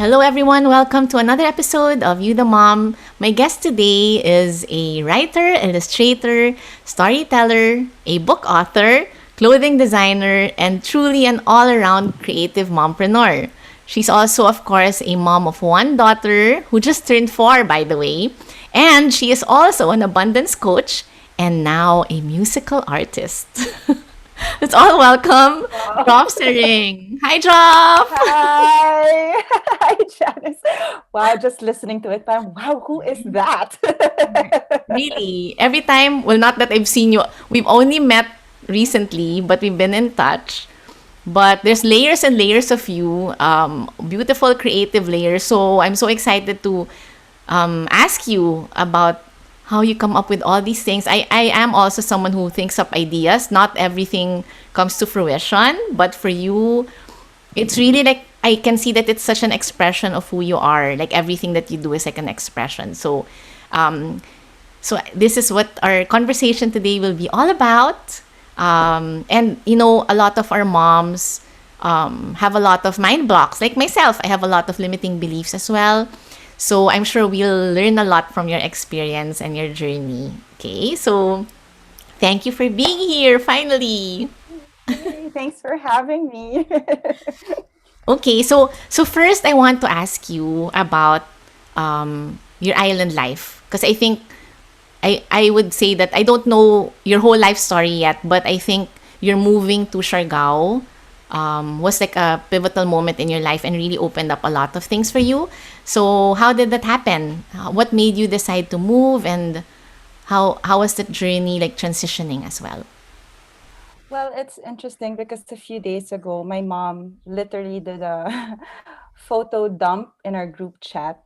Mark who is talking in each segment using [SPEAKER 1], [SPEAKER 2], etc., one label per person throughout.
[SPEAKER 1] Hello, everyone. Welcome to another episode of You the Mom. My guest today is a writer, illustrator, storyteller, a book author, clothing designer, and truly an all around creative mompreneur. She's also, of course, a mom of one daughter who just turned four, by the way. And she is also an abundance coach and now a musical artist. Let's all welcome
[SPEAKER 2] Wow.
[SPEAKER 1] Jof Sering. Hi, Jof!
[SPEAKER 2] Hi. Hi, Janice. Wow, just listening to it, wow, who is that?
[SPEAKER 1] Really, every time, well, not that I've seen you, we've only met recently, but we've been in touch. But there's layers and layers of you, beautiful creative layers. So I'm so excited to ask you about how you come up with all these things. I am also someone who thinks up ideas. Not everything comes to fruition, but for you, it's really like I can see that it's such an expression of who you are. Like everything that you do is like an expression. Um, so this is what our conversation today will be all about. And you know, a lot of our moms have a lot of mind blocks. Like myself, I have a lot of limiting beliefs as well. So I'm sure we'll learn a lot from your experience and your journey. Okay, so thank you for being here finally.
[SPEAKER 2] Hey, thanks for having me.
[SPEAKER 1] Okay, so first I want to ask you about your island life because I think I would say that I don't know your whole life story yet, but I think you're moving to Siargao was like a pivotal moment in your life and really opened up a lot of things for you. So how did that happen? What made you decide to move, and how was that journey like transitioning as well?
[SPEAKER 2] Well, it's interesting because a few days ago, my mom literally did a photo dump in our group chat.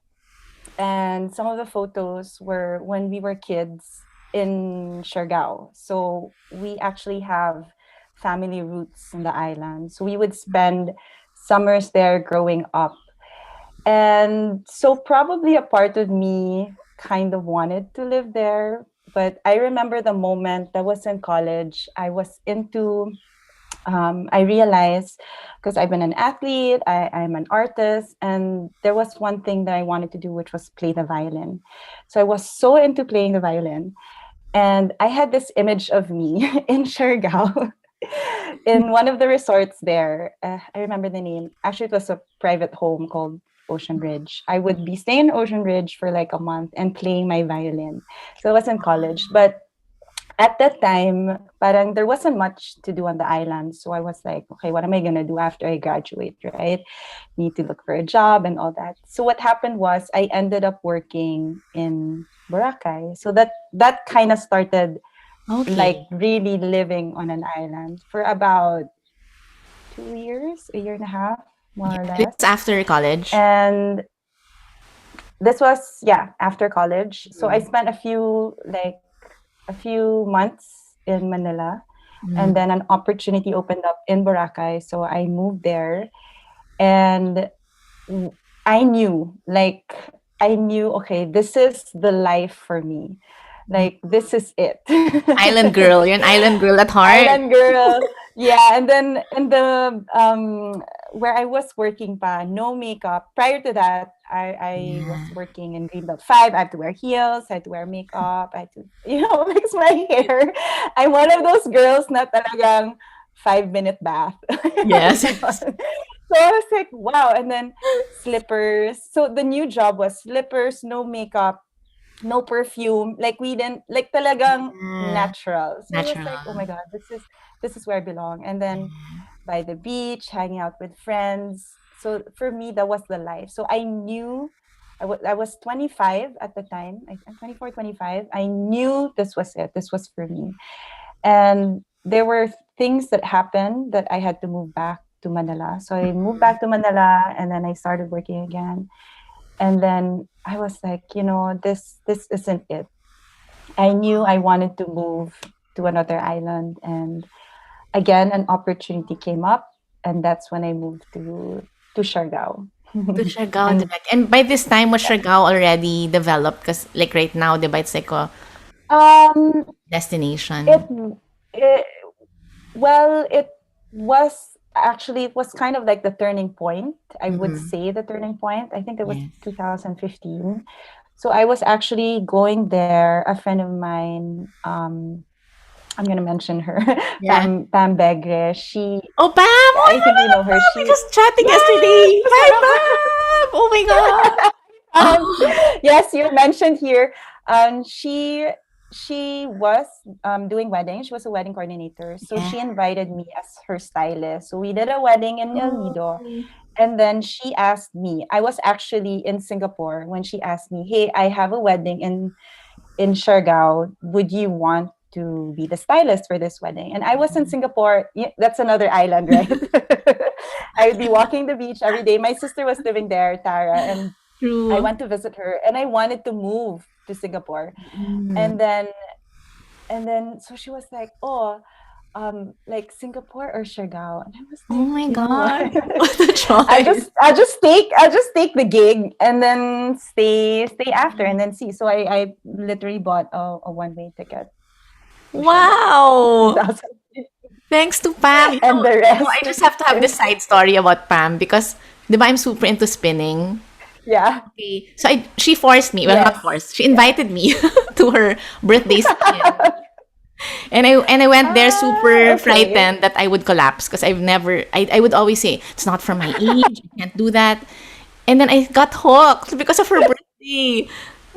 [SPEAKER 2] And some of the photos were when we were kids in Siargao. So we actually have family roots in the island. So we would spend summers there growing up. And so probably a part of me kind of wanted to live there. But I remember the moment that was in college. I realized because I've been an athlete, I'm an artist, and there was one thing that I wanted to do, which was play the violin. So I was so into playing the violin. And I had this image of me in Siargao in one of the resorts there. I remember the name. Actually, it was a private home called Ocean Ridge. I would be staying in Ocean Ridge for like a month and playing my violin. So I was in college. But at that time, parang there wasn't much to do on the island. So I was like, okay, what am I gonna do after I graduate, right? Need to look for a job and all that. So what happened was I ended up working in Boracay. So that kind of started like
[SPEAKER 1] Okay,
[SPEAKER 2] really living on an island for about 2 years, a year and a half, more or
[SPEAKER 1] this
[SPEAKER 2] less.
[SPEAKER 1] is after college.
[SPEAKER 2] And this was, yeah, after college. So I spent a few months in Manila, and then an opportunity opened up in Boracay. So I moved there, and I knew, okay, this is the life for me. Like, this is it.
[SPEAKER 1] Island girl, you're an island girl at heart.
[SPEAKER 2] Island girl. Yeah, and then in the where I was working pa, no makeup. Prior to that, I was working in Greenbelt 5. I had to wear heels, I had to wear makeup, I had to, fix my hair. I'm one of those girls na talagang 5-minute bath.
[SPEAKER 1] Yes.
[SPEAKER 2] Ganon. So I was like, wow. And then slippers. So the new job was slippers, no makeup, no perfume. Like we didn't like talagang
[SPEAKER 1] Yeah.
[SPEAKER 2] natural. So I was like, oh
[SPEAKER 1] Natural.
[SPEAKER 2] my God, this is where I belong. And then by the beach, hanging out with friends. So for me, that was the life. So I knew I was 25 at the time. I'm 24, 25. I knew this was it. This was for me. And there were things that happened that I had to move back to Manila. So I moved back to Manila, and then I started working again. And then I was like, this isn't it. I knew I wanted to move to another island, and again an opportunity came up, and that's when I moved to Siargao.
[SPEAKER 1] To Siargao
[SPEAKER 2] And
[SPEAKER 1] direct. And by this time, was
[SPEAKER 2] yeah.
[SPEAKER 1] Siargao already developed? Because like right now, diba, it's like a
[SPEAKER 2] um it,
[SPEAKER 1] destination.
[SPEAKER 2] it well, it was actually it was kind of like the turning point. I would
[SPEAKER 1] Mm-hmm.
[SPEAKER 2] say the turning point. I think it was
[SPEAKER 1] Yes.
[SPEAKER 2] 2015. So I was actually going there. A friend of mine, I'm gonna mention her,
[SPEAKER 1] Yeah.
[SPEAKER 2] Pam Begre. She,
[SPEAKER 1] Oh, Pam! Oh
[SPEAKER 2] I
[SPEAKER 1] my
[SPEAKER 2] think
[SPEAKER 1] God, I
[SPEAKER 2] you know
[SPEAKER 1] love
[SPEAKER 2] her.
[SPEAKER 1] Pam! We
[SPEAKER 2] She,
[SPEAKER 1] just chatting yesterday.
[SPEAKER 2] yes,
[SPEAKER 1] Hi, Pam! Oh my God.
[SPEAKER 2] yes, you mentioned here. She was doing weddings. She was a wedding coordinator, so
[SPEAKER 1] Yeah.
[SPEAKER 2] she invited me as her stylist. So we did a wedding in El Nido,
[SPEAKER 1] Oh.
[SPEAKER 2] and then she asked me. I was actually in Singapore when she asked me, "Hey, I have a wedding in Siargao. Would you want to be the stylist for this wedding?" And I was in Singapore. That's another island, right? I would be walking the beach every day. My sister was living there, Tara, and I
[SPEAKER 1] True.
[SPEAKER 2] went to visit her. And I wanted to move to Singapore.
[SPEAKER 1] Mm.
[SPEAKER 2] And then so she was like, "Oh, like Singapore or Siargao?" And I was
[SPEAKER 1] Oh
[SPEAKER 2] like,
[SPEAKER 1] my
[SPEAKER 2] "You know what?
[SPEAKER 1] God. What a choice.
[SPEAKER 2] I'll just take the gig and then stay after and then see." So I literally bought a one-way ticket to Siargao in
[SPEAKER 1] Wow.
[SPEAKER 2] 2000.
[SPEAKER 1] Thanks to Pam.
[SPEAKER 2] And the
[SPEAKER 1] I
[SPEAKER 2] rest
[SPEAKER 1] just have to have this
[SPEAKER 2] is
[SPEAKER 1] side story about Pam because, di ba, I'm super into spinning.
[SPEAKER 2] yeah.
[SPEAKER 1] Okay. So she forced me, well, not
[SPEAKER 2] Yes.
[SPEAKER 1] forced, she
[SPEAKER 2] Yeah.
[SPEAKER 1] invited me to her birthday spin. And I went there
[SPEAKER 2] Ah,
[SPEAKER 1] super
[SPEAKER 2] okay.
[SPEAKER 1] frightened that I would collapse because I would always say, it's not from my age, I can't do that. And then I got hooked because of her birthday.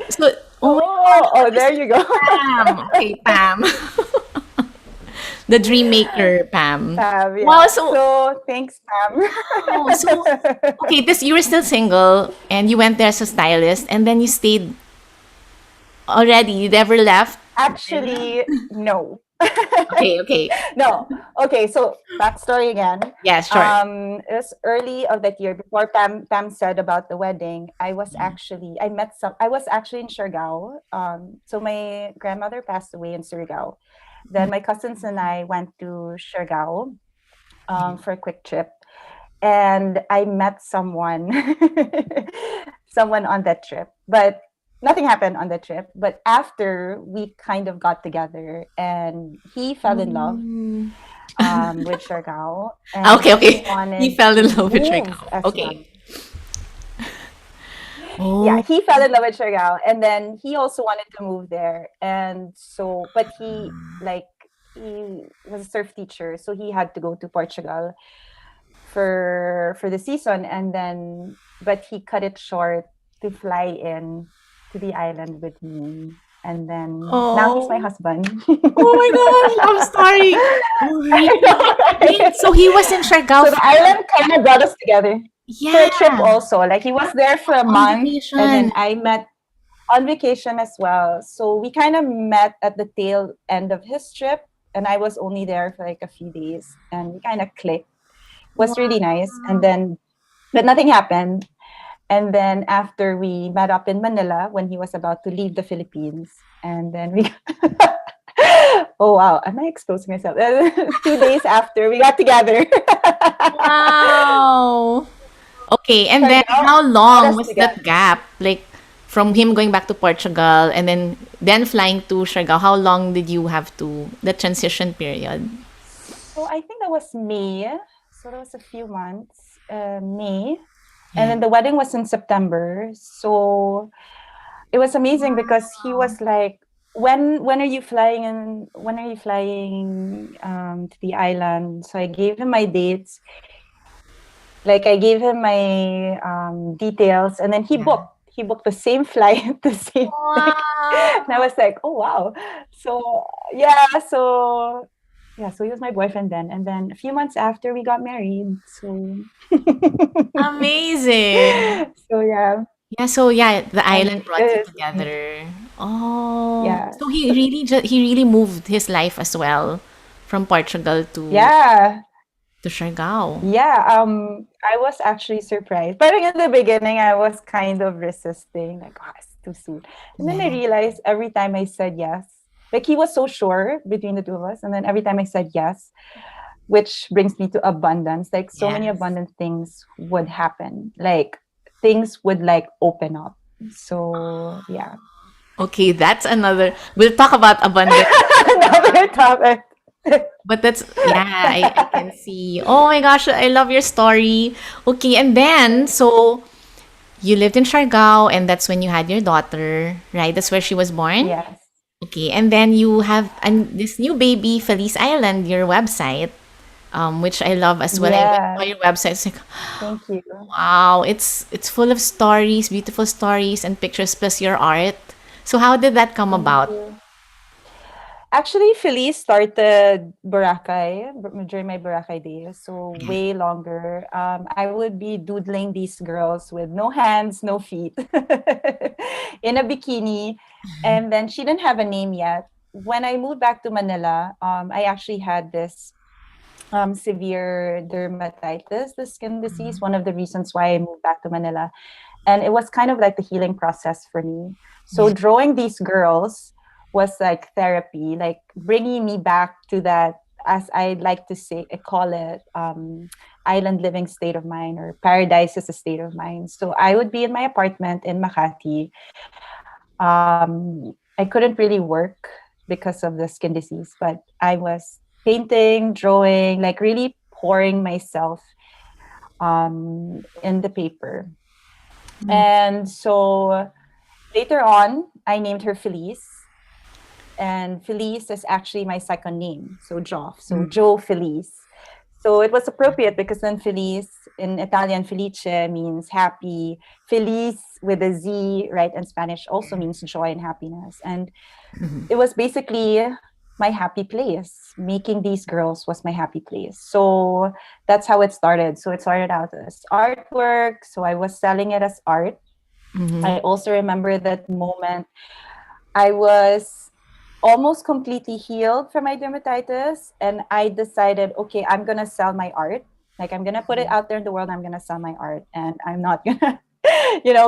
[SPEAKER 1] So, oh my God,
[SPEAKER 2] Oh, oh, there you go.
[SPEAKER 1] Pam. Okay, Pam. The dream maker, Pam.
[SPEAKER 2] Pam,
[SPEAKER 1] Wow,
[SPEAKER 2] yeah.
[SPEAKER 1] so
[SPEAKER 2] So thanks, Pam.
[SPEAKER 1] wow, so okay, this you were still single and you went there as a stylist and then you stayed already, you never left the island?
[SPEAKER 2] Actually, no.
[SPEAKER 1] Okay, okay.
[SPEAKER 2] No. Okay, so backstory again.
[SPEAKER 1] Yeah, sure.
[SPEAKER 2] It was early of that year before Pam said about the wedding. I was actually in Siargao. So my grandmother passed away in Surigao. Then my cousins and I went to Siargao for a quick trip, and I met someone, someone on that trip, but nothing happened on the trip. But after we kind of got together, and he fell in love
[SPEAKER 1] Mm.
[SPEAKER 2] with Siargao,
[SPEAKER 1] Ah,
[SPEAKER 2] and
[SPEAKER 1] okay,
[SPEAKER 2] he
[SPEAKER 1] okay. He
[SPEAKER 2] wanted
[SPEAKER 1] fell in
[SPEAKER 2] to
[SPEAKER 1] love with
[SPEAKER 2] move
[SPEAKER 1] Chicago.
[SPEAKER 2] as well.
[SPEAKER 1] Okay.
[SPEAKER 2] Yeah,
[SPEAKER 1] Oh.
[SPEAKER 2] he fell in love with Siargao, and then he also wanted to move there. And so, but he was a surf teacher, so he had to go to Portugal for the season, and then but he cut it short to fly in to the island with me, and then now he's my
[SPEAKER 1] Oh.
[SPEAKER 2] husband.
[SPEAKER 1] Oh my gosh, I'm sorry. Oh,
[SPEAKER 2] I
[SPEAKER 1] really?
[SPEAKER 2] know,
[SPEAKER 1] Wait,
[SPEAKER 2] right?
[SPEAKER 1] so he was in Siargao
[SPEAKER 2] So the island kind of brought us together for a trip
[SPEAKER 1] yeah,
[SPEAKER 2] also. Like he was there for a
[SPEAKER 1] on
[SPEAKER 2] month, and
[SPEAKER 1] vacation.
[SPEAKER 2] then I met on vacation as well. So we kind of met at the tail end of his trip, and I was only there for like a few days, and we kind of clicked. It was really
[SPEAKER 1] Wow.
[SPEAKER 2] nice, and then but nothing happened. And then after we met up in Manila when he was about to leave the Philippines, and then we oh wow, am I exposing myself? 2 days after we got together.
[SPEAKER 1] Wow. Okay, and then
[SPEAKER 2] Siargao
[SPEAKER 1] how
[SPEAKER 2] brought
[SPEAKER 1] long
[SPEAKER 2] us
[SPEAKER 1] was that
[SPEAKER 2] together.
[SPEAKER 1] gap? Like from him going back to Portugal and then flying to Siargao, how long did you have to the transition period?
[SPEAKER 2] So I think that was May. So that was a few months, May. And
[SPEAKER 1] Yeah.
[SPEAKER 2] then the wedding was in September. So it was amazing because he
[SPEAKER 1] Wow.
[SPEAKER 2] was like, when are you flying and when are you flying to the island? So I gave him my dates. Like I gave him my details, and then
[SPEAKER 1] Yeah.
[SPEAKER 2] he booked the same flight, the same thing. And I
[SPEAKER 1] Wow.
[SPEAKER 2] was like, oh wow. So yeah, so yeah, so he was my boyfriend then. And then a few months after we got married. So
[SPEAKER 1] Amazing.
[SPEAKER 2] so yeah.
[SPEAKER 1] Yeah, so yeah, the
[SPEAKER 2] And
[SPEAKER 1] island brought you
[SPEAKER 2] it is
[SPEAKER 1] together. Oh,
[SPEAKER 2] yeah.
[SPEAKER 1] so he really moved his life as well from Portugal
[SPEAKER 2] Yeah.
[SPEAKER 1] to Siargao.
[SPEAKER 2] Yeah, I was actually surprised. But in the beginning, I was kind of resisting, like, oh, it's too soon. And then I
[SPEAKER 1] Yeah.
[SPEAKER 2] realized every time I said yes, like he was so sure between the two of us. And then every time I said yes, which brings me to abundance, like so many
[SPEAKER 1] Yes.
[SPEAKER 2] abundant things would happen. Like things would like open up. So yeah.
[SPEAKER 1] Okay, that's another. We'll talk about abundance.
[SPEAKER 2] Another topic.
[SPEAKER 1] But that's, yeah, I can see. Oh my gosh, I love your story. Okay, and then, so you lived in Siargao, and that's when you had your daughter, right? That's where she was born?
[SPEAKER 2] Yes.
[SPEAKER 1] Okay, and then you have this new baby, Felice Island, your website, which I love as well. I went
[SPEAKER 2] Yes.
[SPEAKER 1] to your website. It's like,
[SPEAKER 2] Thank you.
[SPEAKER 1] wow, it's full of stories, beautiful stories and pictures plus your art. So how did that come
[SPEAKER 2] Thank
[SPEAKER 1] about?
[SPEAKER 2] you. Actually, Felice started Boracay during my Boracay days, so way longer. I would be doodling these girls with no hands, no feet, in a bikini, and then she didn't have a name yet. When I moved back to Manila, I actually had this severe dermatitis, the skin disease. One of the reasons why I moved back to Manila, and it was kind of like the healing process for me. So
[SPEAKER 1] Yeah.
[SPEAKER 2] drawing these girls was like therapy, like bringing me back to that, as I like to say, I call it island living state of mind, or paradise is a state of mind. So I would be in my apartment in Makati. I couldn't really work because of the skin disease, but I was painting, drawing, like really pouring myself in the paper. And so later on, I named her Felice. And Felice is actually my second name. So Jof. So Joe Felice. So it was appropriate because then Felice in Italian, Felice means happy. Felice with a Z, right, in Spanish also means joy and happiness. And it was basically my happy place. Making these girls was my happy place. So that's how it started. So it started out as artwork. So I was selling it as art. I also remember that moment. I was almost completely healed from my dermatitis, and I decided, okay, I'm gonna sell my art. Like I'm gonna put it out there in the world. I'm gonna sell my art, and I'm not gonna,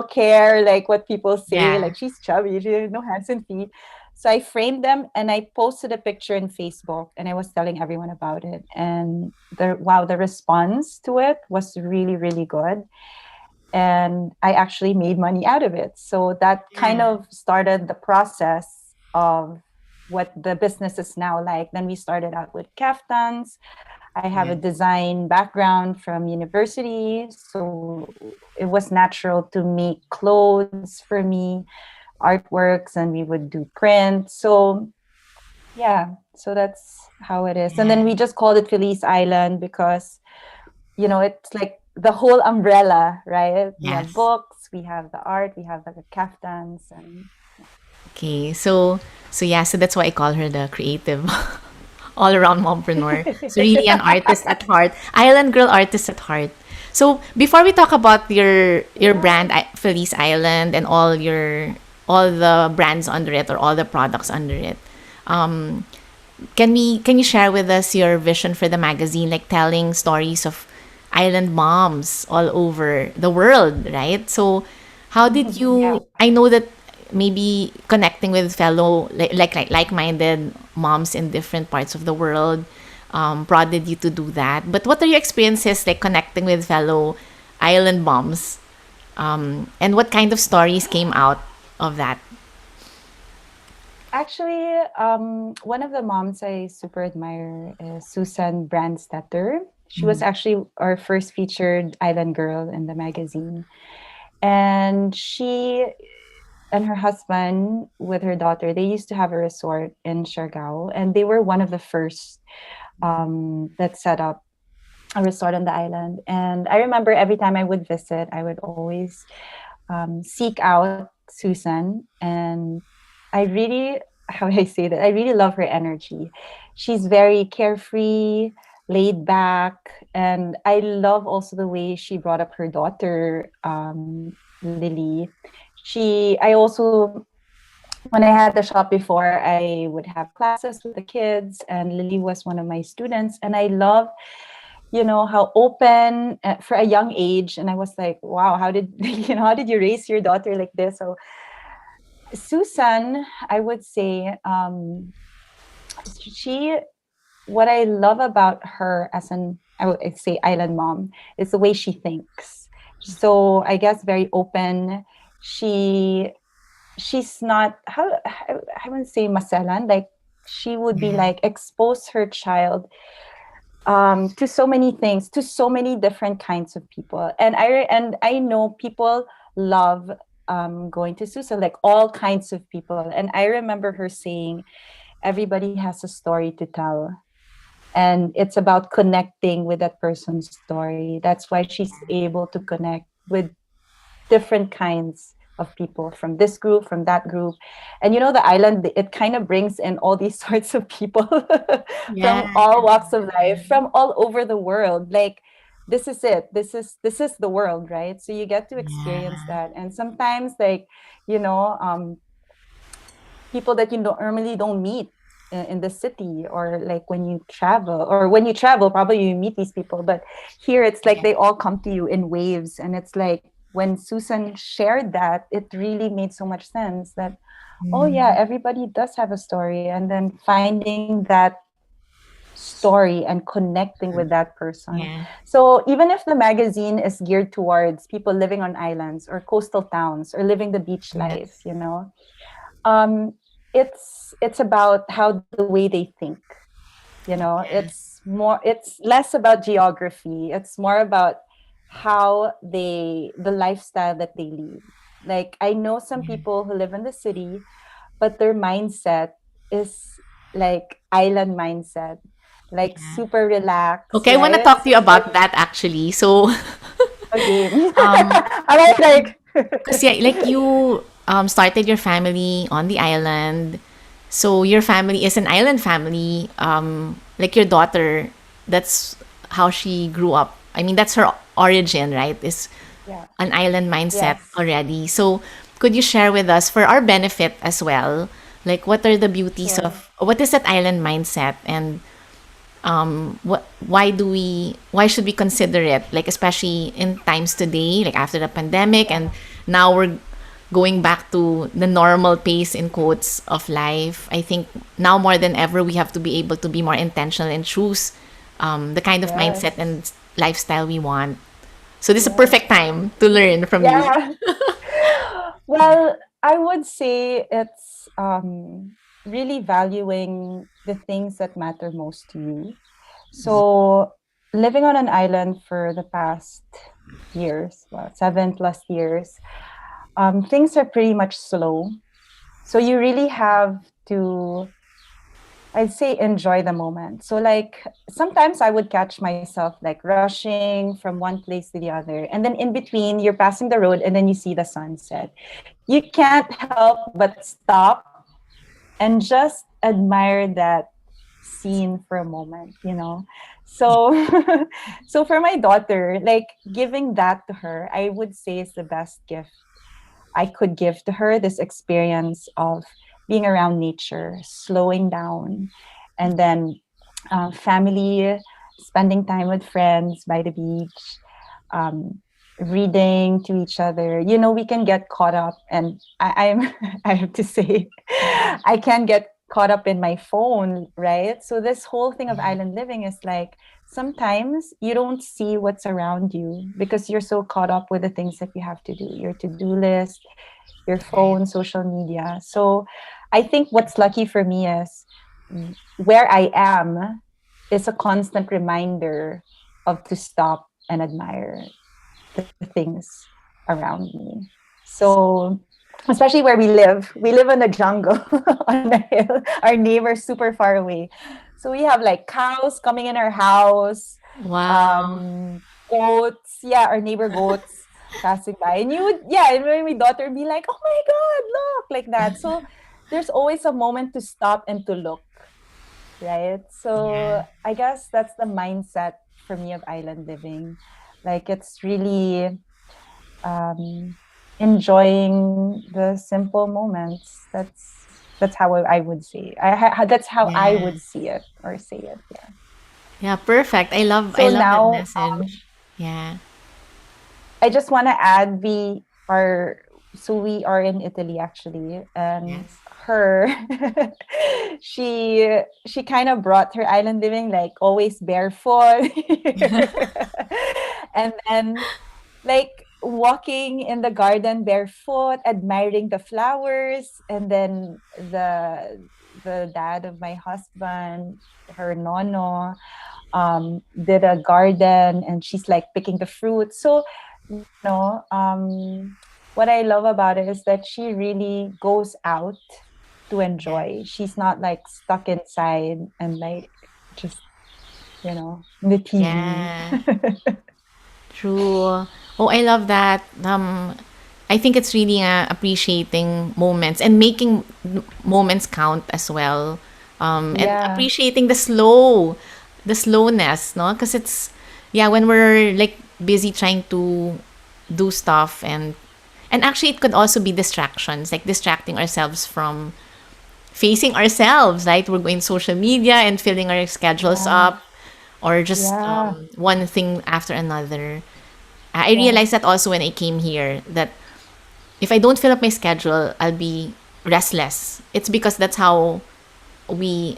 [SPEAKER 2] care like what people say.
[SPEAKER 1] Yeah.
[SPEAKER 2] Like she's chubby, she has no hands and feet. So I framed them and I posted a picture in Facebook, and I was telling everyone about it. And the response to it was really, really good, and I actually made money out of it. So that kind of started the process of what the business is now like. Then we started out with kaftans. I have a design background from university, so it was natural to make clothes for me, artworks, and we would do print. So yeah, so that's how it is. And then we just called it Felice Island because it's like the whole umbrella, right? We have
[SPEAKER 1] Yes.
[SPEAKER 2] books, we have the art, we have the kaftans, and
[SPEAKER 1] Okay. So yeah, so that's why I call her the creative all around mompreneur. So really an artist at heart. Island girl artist at heart. So before we talk about your
[SPEAKER 2] yeah.
[SPEAKER 1] brand Felice Island and all the brands under it or all the products under it, um, can you share with us your vision for the magazine, like telling stories of island moms all over the world, right? So how did
[SPEAKER 2] Yeah.
[SPEAKER 1] you, I know that maybe connecting with fellow like-minded moms in different parts of the world prodded you to do that. But what are your experiences like connecting with fellow island moms? And what kind of stories came out of that?
[SPEAKER 2] Actually, one of the moms I super admire is Susan Brandstetter. She was actually our first featured island girl in the magazine. And she and her husband with her daughter, they used to have a resort in Siargao, and they were one of the first that set up a resort on the island. And I remember every time I would visit, I would always seek out Susan. And I really, how do I say that? I really love her energy. She's very carefree, laid back. And I love also the way she brought up her daughter, Lily. I also, when I had the shop before, I would have classes with the kids, and Lily was one of my students. And I love how open for a young age. And I was like, wow, how did how did you raise your daughter like this? So Susan, I would say, she what I love about her as I would say island mom is the way she thinks. So I guess very open. She's not, how I wouldn't say maselan, like she would be
[SPEAKER 1] Yeah.
[SPEAKER 2] like expose her child to so many things, to so many different kinds of people. And I know people love going to Susa, like all kinds of people. And I remember her saying, everybody has a story to tell. And it's about connecting with that person's story. That's why she's able to connect with different kinds of people from this group, from that group. And the island, it kind of brings in all these sorts of people
[SPEAKER 1] Yeah.
[SPEAKER 2] from all walks of life, from all over the world. Like, this is it. This is the world, right? So you get to experience
[SPEAKER 1] Yeah.
[SPEAKER 2] that. And sometimes, like, you know, people that you normally don't meet in the city, or like when you travel probably you meet these people, but here it's like
[SPEAKER 1] Yeah.
[SPEAKER 2] they all come to you in waves. And it's like when Susan shared that, it really made so much sense that, oh yeah,
[SPEAKER 1] Mm.
[SPEAKER 2] everybody does have a story, and then finding that story and connecting with that person.
[SPEAKER 1] Yeah.
[SPEAKER 2] So even if the magazine is geared towards people living on islands or coastal towns or living the beach life,
[SPEAKER 1] Yes.
[SPEAKER 2] um, it's about how the way they think.
[SPEAKER 1] Yeah.
[SPEAKER 2] It's less about geography. It's more about how the lifestyle that they lead. Like, I know some
[SPEAKER 1] Yeah.
[SPEAKER 2] people who live in the city, but their mindset is like island mindset, like
[SPEAKER 1] Yeah.
[SPEAKER 2] super relaxed,
[SPEAKER 1] Okay, I want to
[SPEAKER 2] right?
[SPEAKER 1] talk to
[SPEAKER 2] So
[SPEAKER 1] you
[SPEAKER 2] it's like
[SPEAKER 1] about that actually. So,
[SPEAKER 2] a game.
[SPEAKER 1] um,
[SPEAKER 2] I was like,
[SPEAKER 1] because yeah, like you started your family on the island, so your family is an island family. Like your daughter, that's how she grew up. I mean, that's her origin, right? Is
[SPEAKER 2] yeah,
[SPEAKER 1] an island mindset
[SPEAKER 2] yes,
[SPEAKER 1] already. So, could you share with us for our benefit as well? Like, what are the beauties
[SPEAKER 2] sure.
[SPEAKER 1] of what is that island mindset, and why should we consider it, like especially in times today, like after the pandemic,
[SPEAKER 2] Yeah,
[SPEAKER 1] and now we're going back to the normal pace in quotes of life. I think now more than ever we have to be able to be more intentional and choose the kind of mindset
[SPEAKER 2] yes,
[SPEAKER 1] and lifestyle we want. So this is a
[SPEAKER 2] yes.
[SPEAKER 1] perfect time to learn from you.
[SPEAKER 2] Yeah. Well, I would say it's really valuing the things that matter most to you. So, living on an island for the past years, well, 7+ years, things are pretty much slow. So, you really have to, I'd say, enjoy the moment. So, like, sometimes I would catch myself like rushing from one place to the other. And then in between, you're passing the road and then you see the sunset. You can't help but stop and just admire that scene for a moment. So so for my daughter, like, giving that to her, I would say is the best gift I could give to her, this experience of being around nature, slowing down, and then family, spending time with friends by the beach, um, reading to each other. We can get caught up, and I'm I have to say, I can get caught up in my phone, right? So this whole thing of island living is like sometimes you don't see what's around you because you're so caught up with the things that you have to do, your to-do list, your phone, social media. So I think what's lucky for me is where I am is a constant reminder of to stop and admire the things around me. So, especially where we live in a jungle on a hill. Our neighbor's super far away. So we have like cows coming in our house,
[SPEAKER 1] Wow.
[SPEAKER 2] goats, yeah, our neighbor goats passing by. And and when my daughter would be like, oh my God, look, like that. So there's always a moment to stop and to look, right?
[SPEAKER 1] Yeah.
[SPEAKER 2] So I guess that's the mindset for me of island living. Like, it's really um, enjoying the simple moments. That's how I would say. That's how I
[SPEAKER 1] Yeah.
[SPEAKER 2] would see it or say it. Yeah.
[SPEAKER 1] Yeah, perfect. I
[SPEAKER 2] So
[SPEAKER 1] love that
[SPEAKER 2] now,
[SPEAKER 1] message. Yeah.
[SPEAKER 2] I just want to add, we are in Italy actually, and
[SPEAKER 1] Yes.
[SPEAKER 2] her she kind of brought her island living, like always barefoot, and then like walking in the garden barefoot, admiring the flowers, and then the dad of my husband, her nono, did a garden, and she's like picking the fruit. So, what I love about it is that she really goes out to
[SPEAKER 1] Yeah.
[SPEAKER 2] enjoy. She's not like stuck inside and like just, in the TV.
[SPEAKER 1] Yeah. True. Oh, I love that. I think it's really appreciating moments and making moments count as well. And
[SPEAKER 2] Yeah.
[SPEAKER 1] appreciating the slowness, no? Because it's, yeah, when we're like busy trying to do stuff and actually it could also be distractions, like distracting ourselves from facing ourselves, right? We're going social media and filling our schedules
[SPEAKER 2] Yeah.
[SPEAKER 1] up or just
[SPEAKER 2] Yeah.
[SPEAKER 1] one thing after another. I
[SPEAKER 2] Yeah.
[SPEAKER 1] realized that also when I came here that if I don't fill up my schedule, I'll be restless. It's because that's how the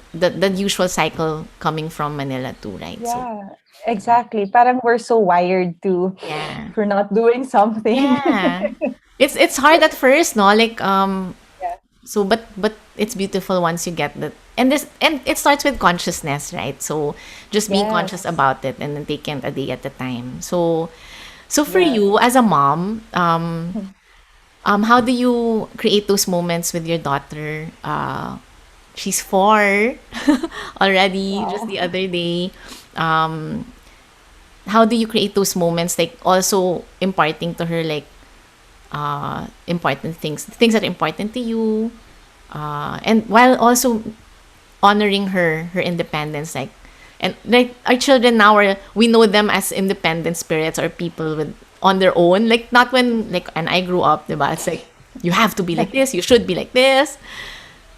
[SPEAKER 1] usual cycle coming from Manila too, right? So
[SPEAKER 2] Yeah. Exactly. Parang we're so wired to
[SPEAKER 1] yeah.
[SPEAKER 2] for not doing something.
[SPEAKER 1] Yeah. It's hard at first, no? Like
[SPEAKER 2] Yeah.
[SPEAKER 1] so but it's beautiful once you get that. And it starts with consciousness, right? So just being conscious
[SPEAKER 2] Yes.
[SPEAKER 1] about it and then taking it a day at a time. So for
[SPEAKER 2] Yes.
[SPEAKER 1] you as a mom, how do you create those moments with your daughter? She's 4 already, just
[SPEAKER 2] Wow.
[SPEAKER 1] the other day. Um, how do you create those moments, like also imparting to her like important things that are important to you, and while also honoring her independence, like and like our children now are we know them as independent spirits or people with on their own, like not when like and I grew up, diba? It's like you have to be like this, you should be like this.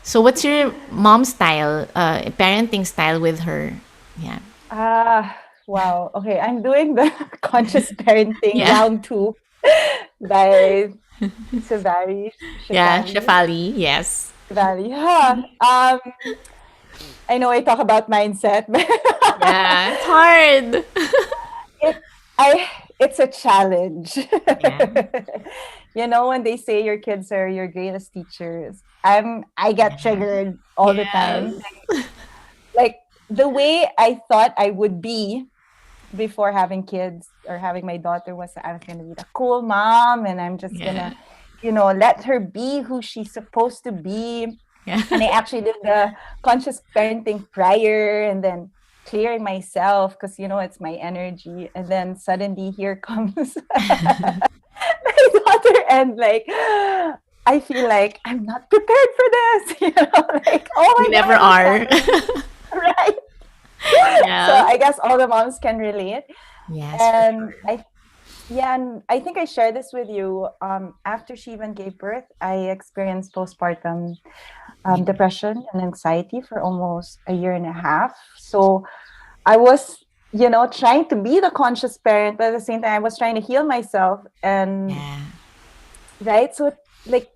[SPEAKER 1] So what's your mom style, parenting style with her? Yeah.
[SPEAKER 2] Ah, wow. Okay, I'm doing the conscious parenting
[SPEAKER 1] Yeah.
[SPEAKER 2] round two by Savari,
[SPEAKER 1] Yeah,
[SPEAKER 2] Shefali,
[SPEAKER 1] Shefali, yes.
[SPEAKER 2] Shefali. Huh. I know I talk about mindset, but
[SPEAKER 1] Yeah, it's hard.
[SPEAKER 2] it, I, it's a challenge.
[SPEAKER 1] Yeah.
[SPEAKER 2] When they say your kids are your greatest teachers, I get triggered all the
[SPEAKER 1] Yes.
[SPEAKER 2] time. Like the way I thought I would be before having kids or having my daughter was I was going to be the cool mom and I'm just going
[SPEAKER 1] Yeah.
[SPEAKER 2] to, let her be who she's supposed to be.
[SPEAKER 1] Yeah.
[SPEAKER 2] And I actually did the conscious parenting prior and then clearing myself because, it's my energy. And then suddenly here comes my daughter and like, I feel like I'm not prepared for this, like, oh
[SPEAKER 1] We
[SPEAKER 2] my
[SPEAKER 1] never
[SPEAKER 2] God, what's
[SPEAKER 1] are.
[SPEAKER 2] happening? Right. So
[SPEAKER 1] Yeah.
[SPEAKER 2] I guess all the moms can relate.
[SPEAKER 1] Yes, for
[SPEAKER 2] And
[SPEAKER 1] sure.
[SPEAKER 2] I think I shared this with you. After she even gave birth, I experienced postpartum
[SPEAKER 1] Yeah.
[SPEAKER 2] depression and anxiety for almost a year and a half. So I was, trying to be the conscious parent, but at the same time, I was trying to heal myself. And
[SPEAKER 1] Yeah.
[SPEAKER 2] right, so like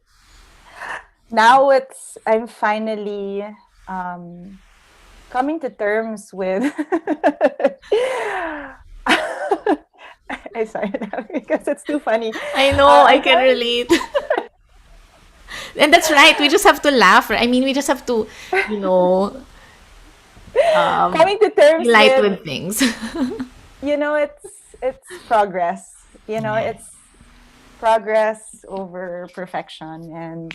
[SPEAKER 2] now I'm finally coming to terms with I sorry because it's too funny.
[SPEAKER 1] I know, I
[SPEAKER 2] I'm
[SPEAKER 1] can
[SPEAKER 2] coming
[SPEAKER 1] relate. And that's right. We just have to laugh. I mean, we just have to, you know, um,
[SPEAKER 2] coming to
[SPEAKER 1] be
[SPEAKER 2] terms
[SPEAKER 1] light
[SPEAKER 2] with,
[SPEAKER 1] with things.
[SPEAKER 2] it's progress.
[SPEAKER 1] Yeah.
[SPEAKER 2] It's progress over perfection, and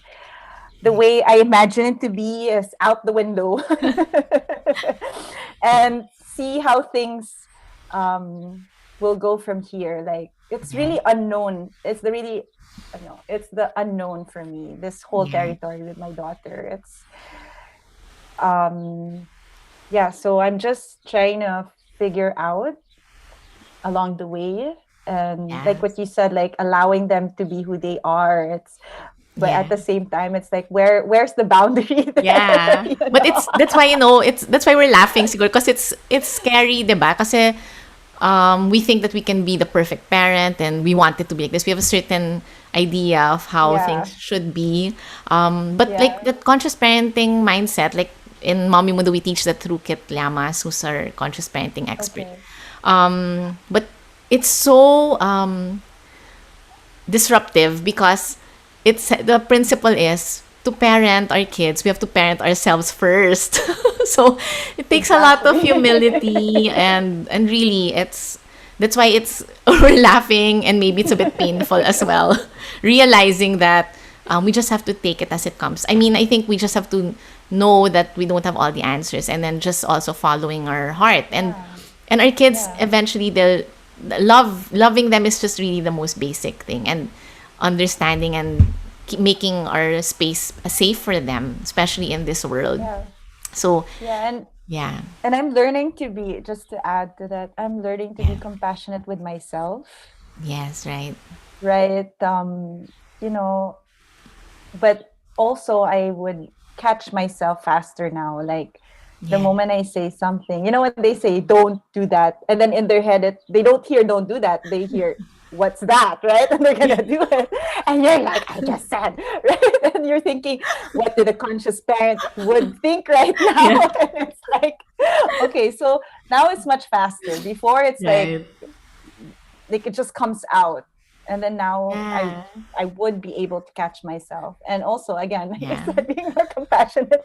[SPEAKER 2] the way I imagine it to be is out the window, and see how things will go from here. Like it's
[SPEAKER 1] Yeah.
[SPEAKER 2] really unknown. It's the unknown for me. This whole
[SPEAKER 1] Yeah.
[SPEAKER 2] territory with my daughter. It's um yeah. So I'm just trying to figure out along the way, and like what
[SPEAKER 1] Yes.
[SPEAKER 2] you said, like allowing them to be who they are. It's but
[SPEAKER 1] Yeah.
[SPEAKER 2] at the same time, it's like where's the boundary there?
[SPEAKER 1] Yeah. But it's that's why it's that's why we're laughing siguro because it's scary, 'di ba? Kasi we think that we can be the perfect parent and we want it to be like this. We have a certain idea of how
[SPEAKER 2] Yeah,
[SPEAKER 1] things should be. But like
[SPEAKER 2] yeah.
[SPEAKER 1] that conscious parenting mindset, like in Mommy Mundo, we teach that through Kit Llamas, who's our conscious parenting expert.
[SPEAKER 2] Okay.
[SPEAKER 1] But it's so disruptive because it's the principle is to parent our kids, we have to parent ourselves first. So it takes a lot of
[SPEAKER 2] Exactly.
[SPEAKER 1] humility, and really that's why it's we're laughing, and maybe it's a bit painful as well, realizing that we just have to take it as it comes. I mean, I think we just have to know that we don't have all the answers, and then just also following our heart,
[SPEAKER 2] Yeah.
[SPEAKER 1] and our kids
[SPEAKER 2] Yeah.
[SPEAKER 1] eventually they'll loving them is just really the most basic thing, and understanding and making our space safe for them, especially in this world.
[SPEAKER 2] Yeah.
[SPEAKER 1] So
[SPEAKER 2] Yeah.
[SPEAKER 1] yeah,
[SPEAKER 2] And I'm learning to be, just to add to that, I'm learning to be
[SPEAKER 1] yeah,
[SPEAKER 2] compassionate with myself,
[SPEAKER 1] yes, right,
[SPEAKER 2] right? You know, but also I would catch myself faster now. Like the
[SPEAKER 1] yeah,
[SPEAKER 2] moment I say something, when they say don't do that, and then in their head they don't hear don't do that, they hear what's that, right? And they're gonna do it. And you're like, I just said, right? And you're thinking, what did a conscious parent would think right now?
[SPEAKER 1] yeah,
[SPEAKER 2] And it's like, okay, so now it's much faster. Before it's
[SPEAKER 1] right,
[SPEAKER 2] like it just comes out, and then now i
[SPEAKER 1] yeah,
[SPEAKER 2] i would be able to catch myself, and also again, like I
[SPEAKER 1] yeah.
[SPEAKER 2] said, being more compassionate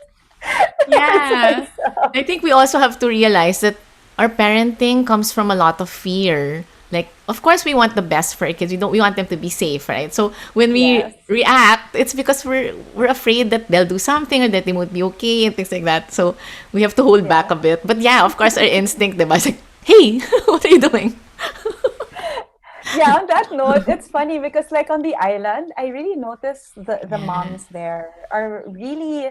[SPEAKER 2] towards
[SPEAKER 1] Yeah.
[SPEAKER 2] myself.
[SPEAKER 1] I think we also have to realize that our parenting comes from a lot of fear. Like, of course, we want the best for our kids. We want them to be safe, right? So when we
[SPEAKER 2] Yes.
[SPEAKER 1] react, it's because we're afraid that they'll do something or that they won't be okay and things like that. So we have to hold back
[SPEAKER 2] Yeah.
[SPEAKER 1] a bit. But yeah, of course, our instinct, diba? Is like, hey, what are you doing?
[SPEAKER 2] Yeah, on that note, it's funny because like on the island, I really noticed the
[SPEAKER 1] Yeah,
[SPEAKER 2] moms there are really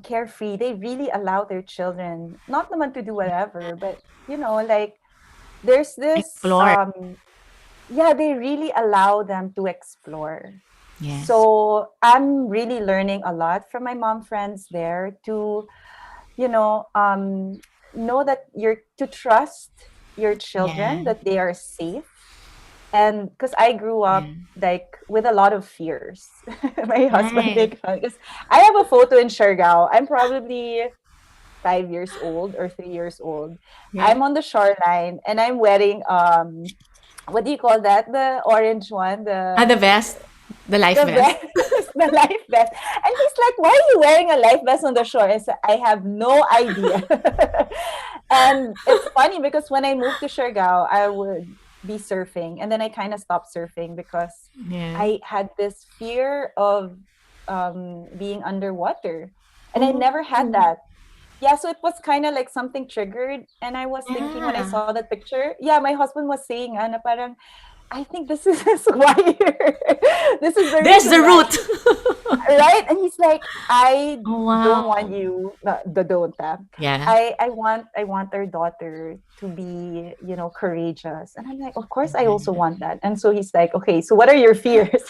[SPEAKER 2] carefree. They really allow their children not naman to do whatever, but like there's this
[SPEAKER 1] explore.
[SPEAKER 2] yeah, they really allow them to explore.
[SPEAKER 1] Yes.
[SPEAKER 2] So I'm really learning a lot from my mom friends there to, you know that you're to trust your
[SPEAKER 1] Yeah.
[SPEAKER 2] children, that they are safe. And because I grew
[SPEAKER 1] Yeah.
[SPEAKER 2] up like with a lot of fears. My husband
[SPEAKER 1] Right.
[SPEAKER 2] make fun because I have a photo in Siargao. I'm probably 5 years old or 3 years old.
[SPEAKER 1] Yeah.
[SPEAKER 2] I'm on the shoreline and I'm wearing what do you call that? The orange one,
[SPEAKER 1] Ah, the vest. The life
[SPEAKER 2] the
[SPEAKER 1] vest.
[SPEAKER 2] vest, the life vest. And he's like, "Why are you wearing a life vest on the shore?" I said, "I have no idea." And it's funny because when I moved to Siargao, I would be surfing, and then I kind of stopped surfing because
[SPEAKER 1] Yeah.
[SPEAKER 2] I had this fear of being underwater, and I
[SPEAKER 1] Oh.
[SPEAKER 2] never had that. Yeah, so it was kind of like something triggered, and I was thinking when I
[SPEAKER 1] Yeah.
[SPEAKER 2] saw that picture, yeah, my husband was saying, "Ana, parang I think this is why this is the
[SPEAKER 1] There's
[SPEAKER 2] reason
[SPEAKER 1] the
[SPEAKER 2] why."
[SPEAKER 1] root.
[SPEAKER 2] Right? And he's like, "I
[SPEAKER 1] Oh,
[SPEAKER 2] don't
[SPEAKER 1] wow.
[SPEAKER 2] want you, the don't
[SPEAKER 1] Yeah.
[SPEAKER 2] I want our daughter to be, courageous." And I'm like, "Of course I also want that." And so he's like, "Okay, so what are your fears?"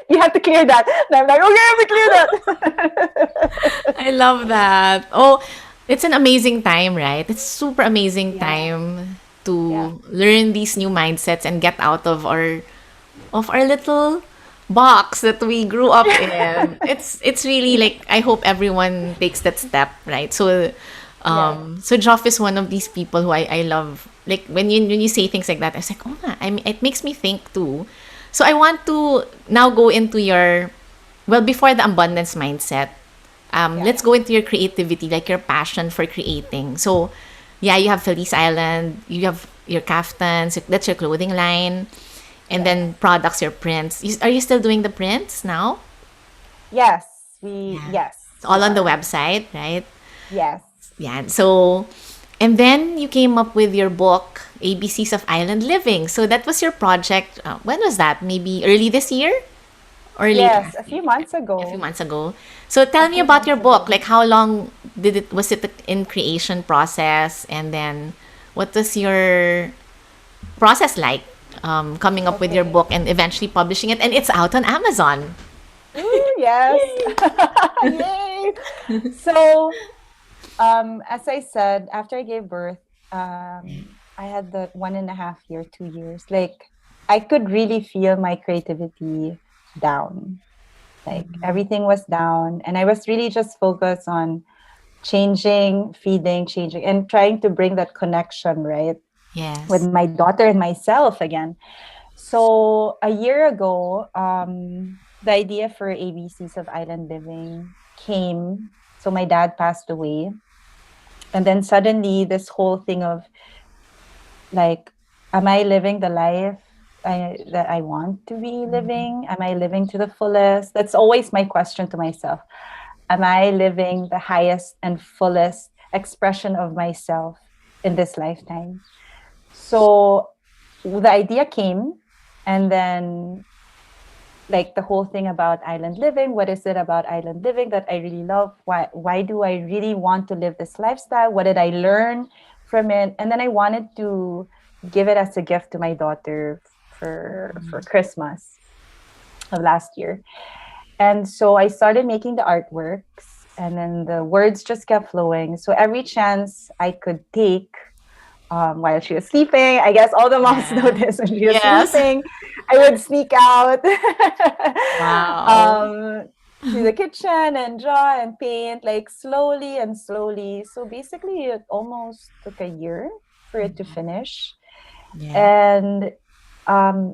[SPEAKER 2] You have to clear that. And I'm like, "Okay, I have to clear that."
[SPEAKER 1] I love that. Oh, it's an amazing time, right? It's super amazing
[SPEAKER 2] Yeah.
[SPEAKER 1] time
[SPEAKER 2] Yeah.
[SPEAKER 1] to learn these new mindsets and get out of our little box that we grew up in. It's really like I hope everyone takes that step, right? So
[SPEAKER 2] Yeah.
[SPEAKER 1] so Joff is one of these people who I love. Like when you say things like that, I was like, oh, I mean, it makes me think too. So I want to now go into your well before the abundance mindset.
[SPEAKER 2] Yeah.
[SPEAKER 1] Let's go into your creativity, like your passion for creating. So, yeah, you have Felice Island, you have your kaftans, that's your clothing line, and
[SPEAKER 2] Yes.
[SPEAKER 1] then products, your prints. Are you still doing the prints now?
[SPEAKER 2] Yes.
[SPEAKER 1] Yeah.
[SPEAKER 2] Yes,
[SPEAKER 1] It's
[SPEAKER 2] we
[SPEAKER 1] all on the
[SPEAKER 2] are.
[SPEAKER 1] website, right?
[SPEAKER 2] Yes.
[SPEAKER 1] Yeah. So, and then you came up with your book, ABCs of Island Living. So that was your project. When was that? Maybe early this year or late
[SPEAKER 2] Yes,
[SPEAKER 1] last
[SPEAKER 2] a
[SPEAKER 1] year?
[SPEAKER 2] few months
[SPEAKER 1] A few
[SPEAKER 2] ago.
[SPEAKER 1] months ago. So
[SPEAKER 2] A
[SPEAKER 1] tell me
[SPEAKER 2] few
[SPEAKER 1] about your
[SPEAKER 2] months
[SPEAKER 1] book.
[SPEAKER 2] ago.
[SPEAKER 1] Like how long did it was it in creation process, and then what was your process like coming up with your
[SPEAKER 2] Okay.
[SPEAKER 1] book and eventually publishing it, and it's out on Amazon.
[SPEAKER 2] Ooh, yes. Yay. So, as I said, after I gave birth, I had the 1.5 year, 2 years. Like, I could really feel my creativity down. Like, everything was down. And I was really just focused on changing, feeding, changing, and trying to bring that connection, right? With
[SPEAKER 1] Yes.
[SPEAKER 2] my daughter and myself again. So a year ago, the idea for ABCs of Island Living came. So my dad passed away. And then suddenly this whole thing of like, am I living the life that I want to be living? Am I living to the fullest? That's always my question to myself. Am I living the highest and fullest expression of myself in this lifetime? So the idea came, and then like the whole thing about island living, what is it about island living that I really love? Why do I really want to live this lifestyle? What did I learn from it? And then I wanted to give it as a gift to my daughter for Christmas of last year. And so I started making the artworks, and then the words just kept flowing. So every chance I could take, while she was sleeping, I guess all the moms know
[SPEAKER 1] Yeah.
[SPEAKER 2] this, when she was
[SPEAKER 1] Yes.
[SPEAKER 2] sleeping, I would sneak out
[SPEAKER 1] Wow.
[SPEAKER 2] um, to the kitchen and draw and paint, like slowly and slowly. So basically, it almost took a year for it to finish.
[SPEAKER 1] Yeah.
[SPEAKER 2] And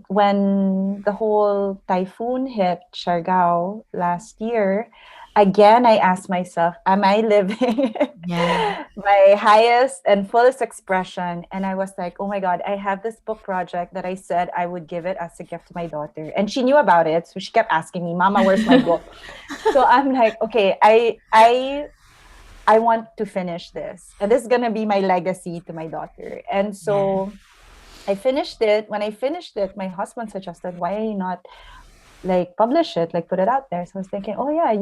[SPEAKER 2] when the whole typhoon hit Siargao last year, again, I asked myself, am I living
[SPEAKER 1] Yeah.
[SPEAKER 2] my highest and fullest expression? And I was like, oh my God, I have this book project that I said I would give it as a gift to my daughter. And she knew about it. So she kept asking me, Mama, where's my book? So I'm like, okay, I want to finish this. And this is gonna be my legacy to my daughter. And
[SPEAKER 1] Yeah.
[SPEAKER 2] so I finished it. When I finished it, my husband suggested, why are you not like publish it, like put it out there? So I was thinking, oh yeah,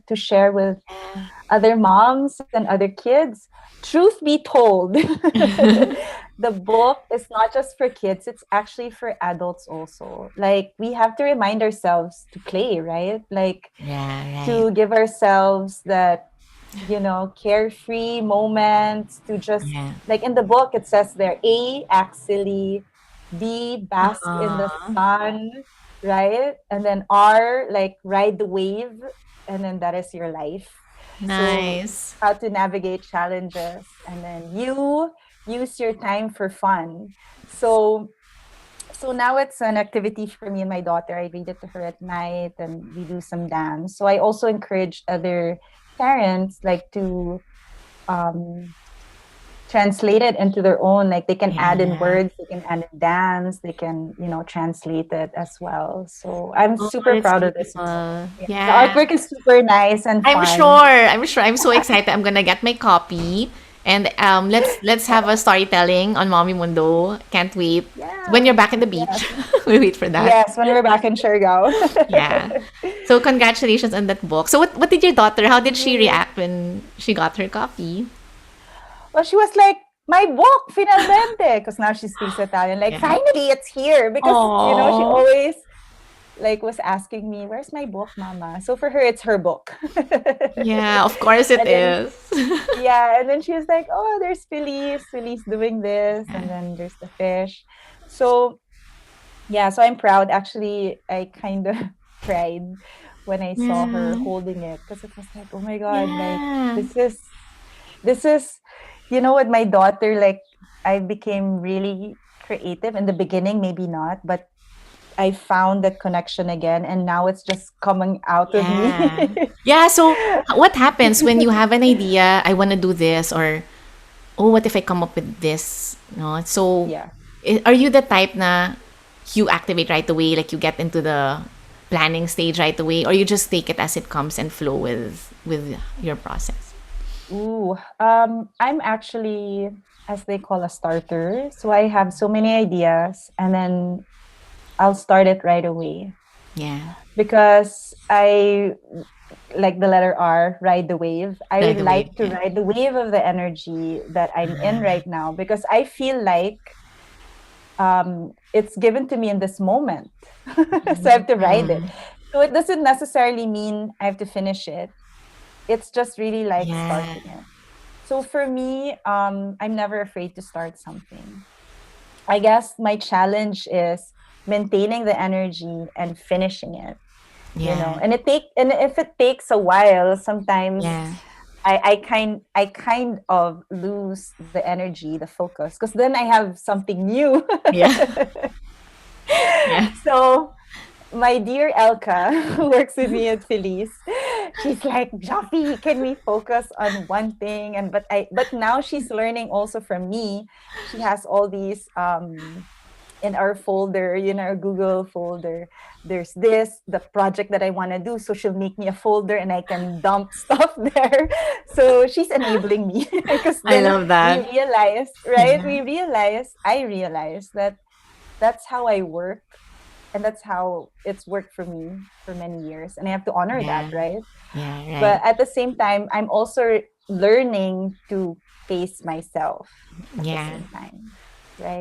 [SPEAKER 2] to share with other moms and other kids. Truth be told, the book is not just for kids, it's actually for adults also. Like we have to remind ourselves to play, right? Like
[SPEAKER 1] Yeah, right.
[SPEAKER 2] to give ourselves that, carefree moments to just,
[SPEAKER 1] Yeah.
[SPEAKER 2] like in the book it says there, A, actually, B, bask in the
[SPEAKER 1] Uh,
[SPEAKER 2] sun, right? And then R, like ride the wave, and then that is your life. So
[SPEAKER 1] nice.
[SPEAKER 2] how to navigate challenges, and then you use your time for fun. So now it's an activity for me and my daughter. I read it to her at night, and we do some dance. So I also encourage other parents like to um, translate it into their own. Like they can add in
[SPEAKER 1] Yeah.
[SPEAKER 2] words, they can add in dance, they can translate it as well. So I'm
[SPEAKER 1] Oh,
[SPEAKER 2] super
[SPEAKER 1] that's
[SPEAKER 2] proud of this book.
[SPEAKER 1] beautiful.
[SPEAKER 2] Yeah, the
[SPEAKER 1] Yeah.
[SPEAKER 2] artwork is super nice and
[SPEAKER 1] I'm
[SPEAKER 2] fun.
[SPEAKER 1] sure. I'm sure. I'm so excited. I'm gonna get my copy. And let's have a storytelling on Mommy Mundo. Can't wait. When
[SPEAKER 2] Yeah,
[SPEAKER 1] you're back in the
[SPEAKER 2] yeah.
[SPEAKER 1] beach. We wait for that.
[SPEAKER 2] Yes, when we're back in Siargao.
[SPEAKER 1] Yeah. So congratulations on that book. So what did your daughter, how did
[SPEAKER 2] Thank
[SPEAKER 1] she
[SPEAKER 2] you.
[SPEAKER 1] react when she got her copy?
[SPEAKER 2] Well, she was like, my book, finalmente. Because now she speaks Italian. Like,
[SPEAKER 1] Yeah.
[SPEAKER 2] finally, it's here. Because, she
[SPEAKER 1] Oh.
[SPEAKER 2] always like was asking me, where's my book, Mama? So for her, it's her book.
[SPEAKER 1] Yeah, of course it
[SPEAKER 2] And then,
[SPEAKER 1] is.
[SPEAKER 2] yeah. And then she was like, oh, there's Felice. Felice doing this. And then there's the fish. So, yeah. So I'm proud. Actually, I kind of cried when I saw her
[SPEAKER 1] Yeah.
[SPEAKER 2] holding it. Because it was like, oh my God, like,
[SPEAKER 1] Yeah.
[SPEAKER 2] this is with my daughter, like I became really creative in the beginning, maybe not, but I found that connection again, and now it's just coming out of me.
[SPEAKER 1] Yeah. Yeah, so what happens when you have an idea, I want to do this, or oh, what if I come up with this? No. So
[SPEAKER 2] Yeah.
[SPEAKER 1] are you the type na you activate right away, like you get into the planning stage right away, or you just take it as it comes and flow with your process?
[SPEAKER 2] Ooh, I'm actually, as they call, a starter. So I have so many ideas, and then I'll start it right away
[SPEAKER 1] Yeah.
[SPEAKER 2] because I like the letter R, ride the wave. I
[SPEAKER 1] Right away.
[SPEAKER 2] like to
[SPEAKER 1] Yeah.
[SPEAKER 2] ride the wave of the energy that I'm in right now because I feel like it's given to me in this moment. So I have to ride it.
[SPEAKER 1] Mm.
[SPEAKER 2] So it doesn't necessarily mean I have to finish it. It's just really like
[SPEAKER 1] Yeah.
[SPEAKER 2] starting it. So for me, I'm never afraid to start something. I guess my challenge is maintaining the energy and finishing it.
[SPEAKER 1] Yeah.
[SPEAKER 2] And if it takes a while, sometimes
[SPEAKER 1] Yeah.
[SPEAKER 2] I kind of lose the energy, the focus, because then I have something new.
[SPEAKER 1] Yeah. Yeah.
[SPEAKER 2] So my dear Elka, who works with me at Felice, she's like, Joffy, can we focus on one thing? And but now she's learning also from me. She has all these in our folder, our Google folder. There's this, the project that I want to do. So she'll make me a folder and I can dump stuff there. So she's enabling me because
[SPEAKER 1] I
[SPEAKER 2] then
[SPEAKER 1] love that.
[SPEAKER 2] right?
[SPEAKER 1] Yeah.
[SPEAKER 2] I realized that that's how I work, and that's how it's worked for me for many years, and I have to honor that,
[SPEAKER 1] Yeah.
[SPEAKER 2] right?
[SPEAKER 1] Yeah,
[SPEAKER 2] But
[SPEAKER 1] right.
[SPEAKER 2] at the same time, I'm also learning to pace myself at the
[SPEAKER 1] Yeah.
[SPEAKER 2] same time,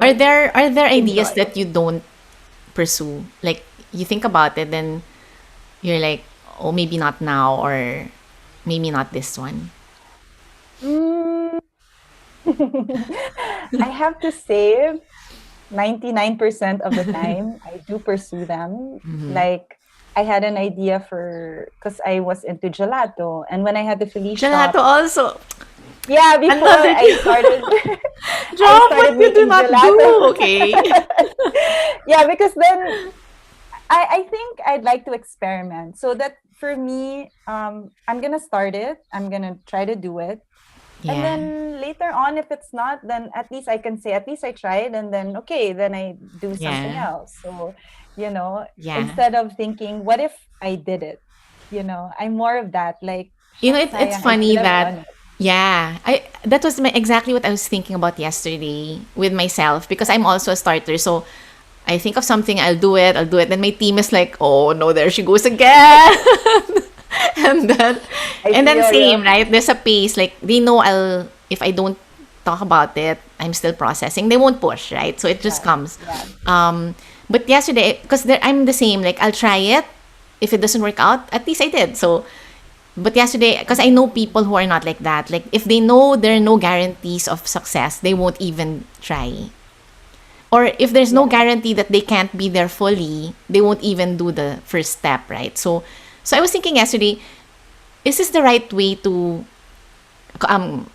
[SPEAKER 1] Are
[SPEAKER 2] right?
[SPEAKER 1] there ideas
[SPEAKER 2] Enjoy.
[SPEAKER 1] that you don't pursue? Like you think about it, then you're like, oh, maybe not now, or maybe not this one.
[SPEAKER 2] Mm. I have to say 99% of the time I do pursue them. Like, I had an idea for, because I was into gelato, and when I had the Felice
[SPEAKER 1] Gelato
[SPEAKER 2] shop,
[SPEAKER 1] also.
[SPEAKER 2] yeah, before
[SPEAKER 1] Another
[SPEAKER 2] I
[SPEAKER 1] thing.
[SPEAKER 2] started I
[SPEAKER 1] Job, what
[SPEAKER 2] started
[SPEAKER 1] you do
[SPEAKER 2] making
[SPEAKER 1] not
[SPEAKER 2] gelato.
[SPEAKER 1] do, okay?
[SPEAKER 2] Yeah, because then I think I'd like to experiment. So that for me, I'm gonna start it. I'm gonna try to do it. And
[SPEAKER 1] Yeah,
[SPEAKER 2] then later on, if it's not, then at least I can say, at least I tried, and then okay, then I do something
[SPEAKER 1] yeah,
[SPEAKER 2] else. So, you know,
[SPEAKER 1] yeah.
[SPEAKER 2] instead of thinking, what if I did it? I'm more of that, like,
[SPEAKER 1] You know,
[SPEAKER 2] shucks,
[SPEAKER 1] it's
[SPEAKER 2] sayang, I
[SPEAKER 1] funny
[SPEAKER 2] could have
[SPEAKER 1] that,
[SPEAKER 2] done it.
[SPEAKER 1] yeah, that was exactly what I was thinking about yesterday with myself, because I'm also a starter. So I think of something, I'll do it. Then my team is like, oh no, there she goes again. and then
[SPEAKER 2] I
[SPEAKER 1] and then
[SPEAKER 2] feel
[SPEAKER 1] same,
[SPEAKER 2] you.
[SPEAKER 1] right? There's a pace. Like they know I'll if I don't talk about it, I'm still processing. They won't push, right? So it just
[SPEAKER 2] Yes,
[SPEAKER 1] comes.
[SPEAKER 2] yes.
[SPEAKER 1] But yesterday, because I'm the same. Like I'll try it. If it doesn't work out, at least I did. So, but yesterday, because I know people who are not like that. Like if they know there are no guarantees of success, they won't even try. Or if there's no
[SPEAKER 2] Yeah.
[SPEAKER 1] guarantee that they can't be there fully, they won't even do the first step, right? So I was thinking yesterday, is this the right way to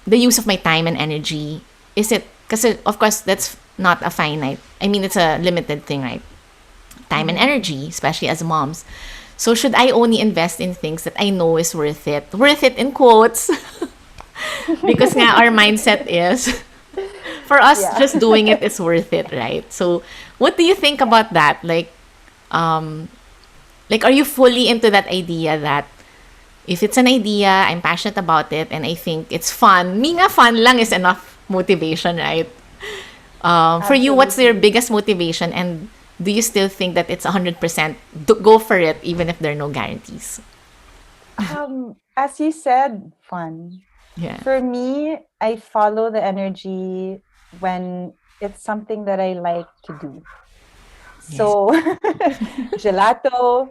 [SPEAKER 1] the use of my time and energy? Is it because of course that's not a finite. I mean, it's a limited thing, right? Time and
[SPEAKER 2] Mm-hmm.
[SPEAKER 1] energy, especially as moms. So should I only invest in things that I know is worth it? Worth it in quotes, because nga our mindset is for us
[SPEAKER 2] Yeah.
[SPEAKER 1] just doing it is worth it, right? So what do you think
[SPEAKER 2] Yeah.
[SPEAKER 1] about that? Like are you fully into that idea that if it's an idea, I'm passionate about it and I think it's fun. Me nga fun lang is enough motivation, right? For you, what's your
[SPEAKER 2] Absolutely.
[SPEAKER 1] biggest motivation, and do you still think that it's 100% go for it even if there are no guarantees?
[SPEAKER 2] As you said, fun.
[SPEAKER 1] Yeah.
[SPEAKER 2] For me, I follow the energy when it's something that I like to do.
[SPEAKER 1] Yeah.
[SPEAKER 2] So, gelato,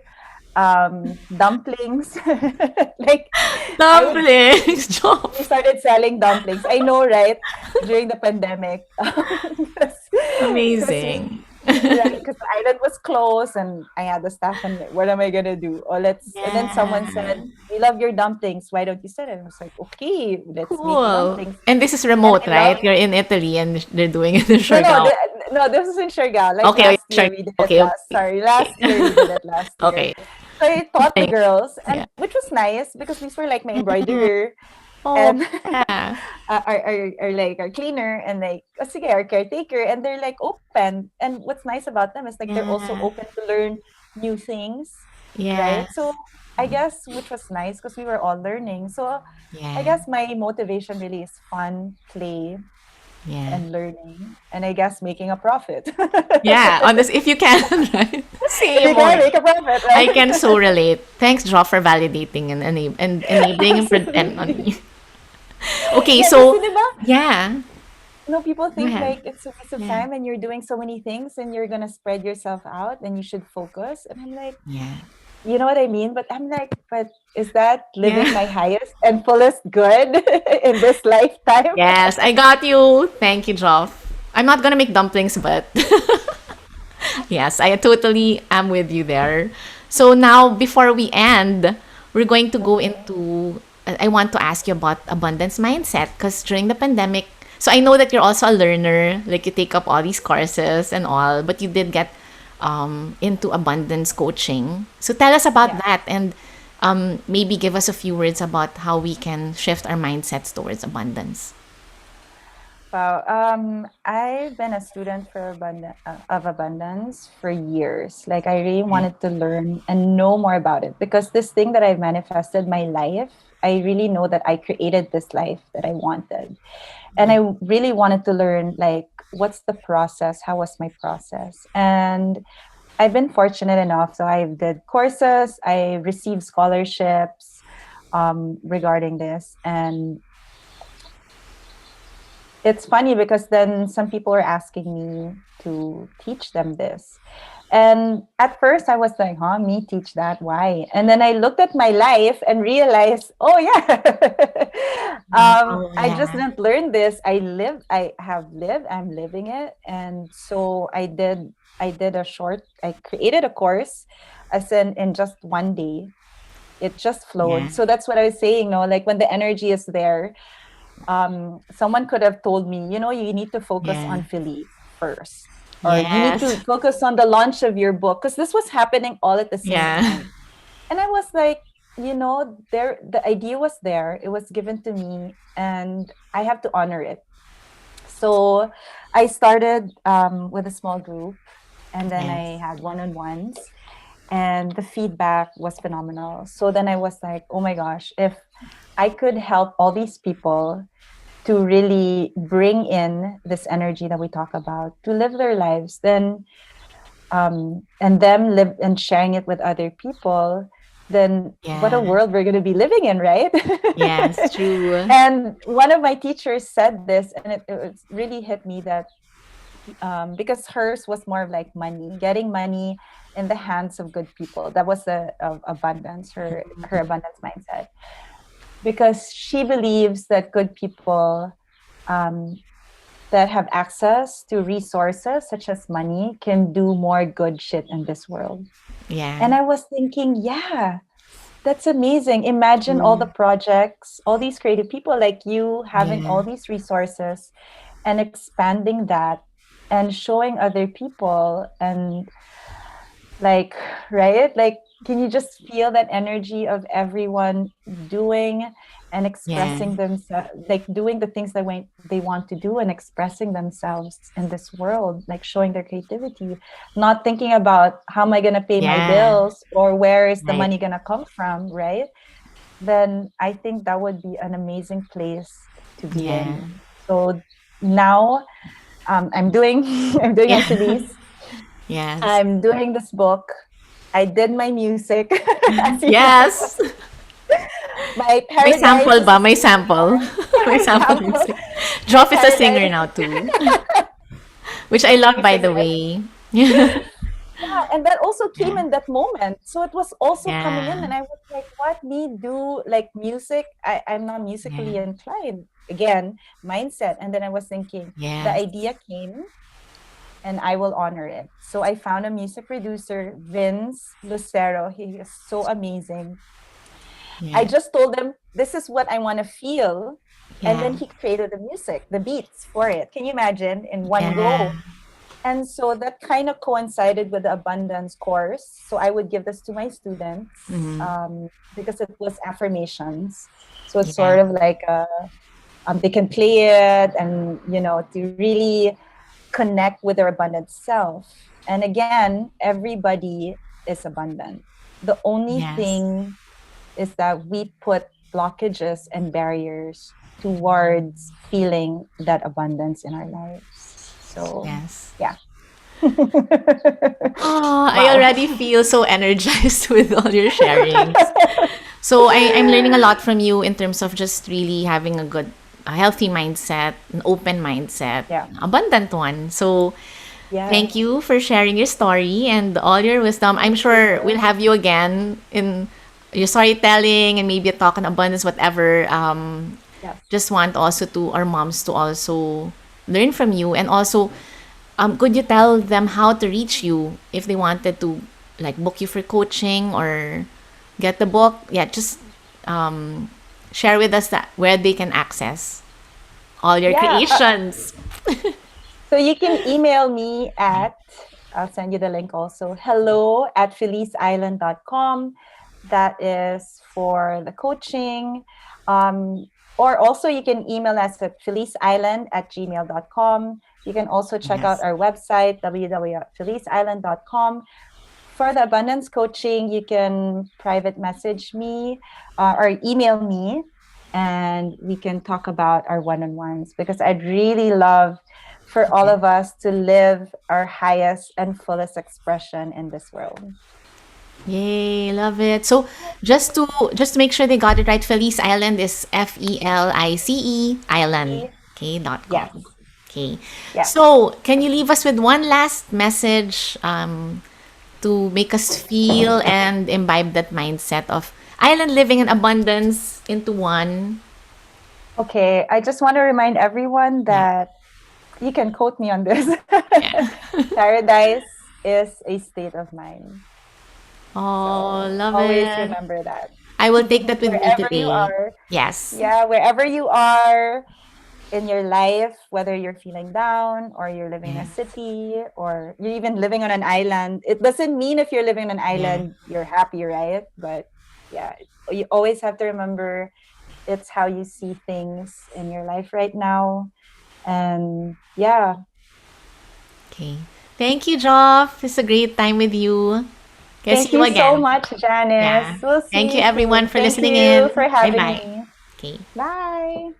[SPEAKER 2] dumplings. Like, I would
[SPEAKER 1] Dumplings, Job.
[SPEAKER 2] we started selling dumplings. I know, right? During the pandemic, because we
[SPEAKER 1] Amazing.
[SPEAKER 2] right, because the island was closed and I had the staff and like, what am I gonna do? Oh, let's. And then someone
[SPEAKER 1] Yeah.
[SPEAKER 2] said, "We love your dumplings. Why don't you sell it?" And I was like, "Okay, let's make
[SPEAKER 1] Cool.
[SPEAKER 2] dumplings."
[SPEAKER 1] And this is
[SPEAKER 2] And
[SPEAKER 1] remote,
[SPEAKER 2] I love.
[SPEAKER 1] right? You're in Italy and they're doing it in
[SPEAKER 2] No, no,
[SPEAKER 1] Siargao.
[SPEAKER 2] no. This was in Siargao. Like
[SPEAKER 1] Okay, okay,
[SPEAKER 2] last
[SPEAKER 1] sure.
[SPEAKER 2] year, we did it
[SPEAKER 1] Okay,
[SPEAKER 2] last.
[SPEAKER 1] okay.
[SPEAKER 2] Sorry, last year we did it last year.
[SPEAKER 1] Okay.
[SPEAKER 2] So I taught the
[SPEAKER 1] Thanks.
[SPEAKER 2] girls, and
[SPEAKER 1] Yeah.
[SPEAKER 2] which was nice because these were like my embroiderer
[SPEAKER 1] Oh,
[SPEAKER 2] and
[SPEAKER 1] yeah.
[SPEAKER 2] our like our cleaner and like oh, sige, our caretaker, and they're like open. And what's nice about them is like they're also
[SPEAKER 1] Yeah.
[SPEAKER 2] open to learn new things,
[SPEAKER 1] Yeah.
[SPEAKER 2] right? So I guess which was nice because we were all learning. So I
[SPEAKER 1] Yeah.
[SPEAKER 2] guess my motivation really is fun, play,
[SPEAKER 1] Yeah.
[SPEAKER 2] and learning, and I guess making a profit.
[SPEAKER 1] Yeah. On this, if you can, right?
[SPEAKER 2] If
[SPEAKER 1] Same
[SPEAKER 2] you can
[SPEAKER 1] more.
[SPEAKER 2] make a profit,
[SPEAKER 1] I
[SPEAKER 2] right?
[SPEAKER 1] can so relate. Thanks, Joff, for validating and enabling and on
[SPEAKER 2] Absolutely.
[SPEAKER 1] me. Okay,
[SPEAKER 2] Yeah, kasi
[SPEAKER 1] so
[SPEAKER 2] 'di ba?
[SPEAKER 1] yeah.
[SPEAKER 2] People
[SPEAKER 1] Go
[SPEAKER 2] think
[SPEAKER 1] ahead.
[SPEAKER 2] like it's a waste of
[SPEAKER 1] Yeah.
[SPEAKER 2] time and you're doing so many things and you're gonna spread yourself out and you should focus. And I'm like,
[SPEAKER 1] Yeah.
[SPEAKER 2] you know what I mean? But I'm like, but is that living
[SPEAKER 1] Yeah.
[SPEAKER 2] my highest and fullest good in this lifetime?
[SPEAKER 1] Yes, I got you. Thank you, Joff. I'm not gonna make dumplings, but yes, I totally am with you there. So now, before we end, we're going to go
[SPEAKER 2] Okay.
[SPEAKER 1] into. I want to ask you about abundance mindset because during the pandemic, so I know that you're also a learner. Like you take up all these courses and all, but you did get into abundance coaching. So tell us about
[SPEAKER 2] Yeah.
[SPEAKER 1] that, and maybe give us a few words about how we can shift our mindsets towards abundance.
[SPEAKER 2] Wow. I've been a student for of abundance for years. Like I really
[SPEAKER 1] Right.
[SPEAKER 2] wanted to learn and know more about it because this thing that I've manifested my life, I really know that I created this life that I wanted. And
[SPEAKER 1] Yeah.
[SPEAKER 2] I really wanted to learn like what's the process? How was my process? And I've been fortunate enough. So I did courses, I received scholarships regarding this. And it's funny because then some people are asking me to teach them this. And at first I was like, huh, me teach that? Why? And then I looked at my life and realized, oh yeah.
[SPEAKER 1] Oh,
[SPEAKER 2] I just
[SPEAKER 1] yeah.
[SPEAKER 2] didn't learn this. I have lived, I'm living it. And so I created a course as in just one day. It just
[SPEAKER 1] Yeah.
[SPEAKER 2] flowed. So that's what I was saying, no, like when the energy is there, someone could have told me, you need to focus
[SPEAKER 1] Yeah.
[SPEAKER 2] on Philly first, or you need
[SPEAKER 1] Yes.
[SPEAKER 2] to focus on the launch of your book, because this was happening all at the same
[SPEAKER 1] Yeah.
[SPEAKER 2] time. And I was like, there, the idea was there, it was given to me, and I have to honor it. So I started with a small group, and then
[SPEAKER 1] Yes.
[SPEAKER 2] I had one-on-ones, and the feedback was phenomenal. So then I was like, oh my gosh, if I could help all these people to really bring in this energy that we talk about to live their lives, then and them live and sharing it with other people, then what a
[SPEAKER 1] Yeah.
[SPEAKER 2] world we're going to be living in, right?
[SPEAKER 1] Yes. True.
[SPEAKER 2] And one of my teachers said this, and it really hit me that because hers was more of like money, getting money in the hands of good people. That was the abundance, her abundance mindset, because she believes that good people um, that have access to resources such as money can do more good shit in this world.
[SPEAKER 1] Yeah.
[SPEAKER 2] And I was thinking, yeah, that's amazing. Imagine all the
[SPEAKER 1] True.
[SPEAKER 2] projects, all these creative people like you having
[SPEAKER 1] Yeah.
[SPEAKER 2] all these resources and expanding that and showing other people, and like, right, like, can you just feel that energy of everyone doing and
[SPEAKER 1] Yeah.
[SPEAKER 2] expressing themselves, like doing the things that they want to do and expressing themselves in this world, like showing their creativity, not thinking about how am I going to pay my
[SPEAKER 1] Yeah.
[SPEAKER 2] bills or where is the
[SPEAKER 1] Right.
[SPEAKER 2] money going to come from, right? Then I think that would be an amazing place to be
[SPEAKER 1] Yeah.
[SPEAKER 2] in. So now I'm doing I'm doing
[SPEAKER 1] Yeah.
[SPEAKER 2] SMEs.
[SPEAKER 1] Yes.
[SPEAKER 2] I'm doing this book. I did my music, as you know.
[SPEAKER 1] Yes.
[SPEAKER 2] My
[SPEAKER 1] May
[SPEAKER 2] paradise
[SPEAKER 1] sample
[SPEAKER 2] is
[SPEAKER 1] ba?
[SPEAKER 2] a
[SPEAKER 1] May
[SPEAKER 2] spoken
[SPEAKER 1] sample.
[SPEAKER 2] word.
[SPEAKER 1] May
[SPEAKER 2] My
[SPEAKER 1] sample
[SPEAKER 2] sample,
[SPEAKER 1] music.
[SPEAKER 2] my
[SPEAKER 1] Jof is a singer
[SPEAKER 2] paradise.
[SPEAKER 1] now too, which I
[SPEAKER 2] Can
[SPEAKER 1] love,
[SPEAKER 2] we
[SPEAKER 1] by
[SPEAKER 2] sing
[SPEAKER 1] the
[SPEAKER 2] it?
[SPEAKER 1] way. Yeah.
[SPEAKER 2] Yeah, and that also came
[SPEAKER 1] Yeah.
[SPEAKER 2] in that moment. So it was also coming in,
[SPEAKER 1] Yeah.
[SPEAKER 2] and I was like, "What me do like music? I'm not
[SPEAKER 1] Yeah.
[SPEAKER 2] musically inclined." Again, mindset. And then I was thinking, the
[SPEAKER 1] Yes.
[SPEAKER 2] idea came, and I will honor it. So I found a music producer, Vince Lucero. He is so amazing. I
[SPEAKER 1] Yeah.
[SPEAKER 2] just told him, this is what I want to feel. And then
[SPEAKER 1] Yeah.
[SPEAKER 2] he created the music, the beats for it. Can you imagine in one
[SPEAKER 1] Yeah.
[SPEAKER 2] go? And so that kind of coincided with the abundance course. So I would give this to my students
[SPEAKER 1] Mm.
[SPEAKER 2] because it was affirmations. So it's
[SPEAKER 1] Yeah.
[SPEAKER 2] sort of like they can play it, and to really connect with their abundant self. And again, everybody is abundant. The only
[SPEAKER 1] Yes.
[SPEAKER 2] thing is that we put blockages and barriers towards feeling that abundance in our lives. So,
[SPEAKER 1] Yes.
[SPEAKER 2] yeah.
[SPEAKER 1] Oh, I
[SPEAKER 2] Wow.
[SPEAKER 1] already feel so energized with all your sharings. So I'm learning a lot from you in terms of just really having a healthy mindset, an open mindset,
[SPEAKER 2] Yeah.
[SPEAKER 1] abundant one. So thank
[SPEAKER 2] Yes.
[SPEAKER 1] you for sharing your story and all your wisdom. I'm
[SPEAKER 2] Thank
[SPEAKER 1] sure we'll
[SPEAKER 2] you.
[SPEAKER 1] have you again in your storytelling and maybe a talk on abundance, whatever.
[SPEAKER 2] Yes.
[SPEAKER 1] Just want also to our moms to also learn from you, and also could you tell them how to reach you if they wanted to like book you for coaching or get the book? Yeah, just um, share with us that where they can access all your
[SPEAKER 2] Yeah.
[SPEAKER 1] creations.
[SPEAKER 2] So you can email me at I'll send you the link also. Hello at feliceisland.com. That is for the coaching. Or also you can email us at feliceisland@gmail.com. You can also check out
[SPEAKER 1] Yes.
[SPEAKER 2] our website, www.feliceisland.com. For the abundance coaching, you can private message me or email me, and we can talk about our one-on-ones, because I'd really love for all
[SPEAKER 1] Okay.
[SPEAKER 2] of us to live our highest and fullest expression in this world.
[SPEAKER 1] Yay, love it. So just to make sure they got it right, Felice Island is FELICE Island. Okay,
[SPEAKER 2] Yes.
[SPEAKER 1] .com. Okay.
[SPEAKER 2] Yes.
[SPEAKER 1] So can you leave us with one last message to make us feel and imbibe that mindset of island living and abundance into one?
[SPEAKER 2] Okay. I just want to remind everyone
[SPEAKER 1] Yeah.
[SPEAKER 2] that you can quote me on this.
[SPEAKER 1] Yeah.
[SPEAKER 2] Paradise is a state of mind.
[SPEAKER 1] Oh,
[SPEAKER 2] So
[SPEAKER 1] love
[SPEAKER 2] always
[SPEAKER 1] it.
[SPEAKER 2] remember that.
[SPEAKER 1] I will take that with me
[SPEAKER 2] Wherever you
[SPEAKER 1] today.
[SPEAKER 2] are,
[SPEAKER 1] Yes.
[SPEAKER 2] yeah, wherever you are in your life, whether you're feeling down or you're living in a
[SPEAKER 1] Yeah.
[SPEAKER 2] city or you're even living on an island, it doesn't mean if you're living on an
[SPEAKER 1] Yeah.
[SPEAKER 2] island, you're happy, right? But yeah, you always have to remember it's how you see things in your life right now. And yeah,
[SPEAKER 1] Okay. Thank you, Joff. It's a great time with you. Okay, see
[SPEAKER 2] thank
[SPEAKER 1] you
[SPEAKER 2] you so
[SPEAKER 1] again.
[SPEAKER 2] much, Janice.
[SPEAKER 1] Yeah.
[SPEAKER 2] We'll
[SPEAKER 1] Thank
[SPEAKER 2] see
[SPEAKER 1] you
[SPEAKER 2] you
[SPEAKER 1] everyone
[SPEAKER 2] soon.
[SPEAKER 1] for
[SPEAKER 2] Thank
[SPEAKER 1] listening
[SPEAKER 2] you
[SPEAKER 1] in.
[SPEAKER 2] for
[SPEAKER 1] Bye
[SPEAKER 2] having
[SPEAKER 1] bye.
[SPEAKER 2] me.
[SPEAKER 1] Okay.
[SPEAKER 2] Bye.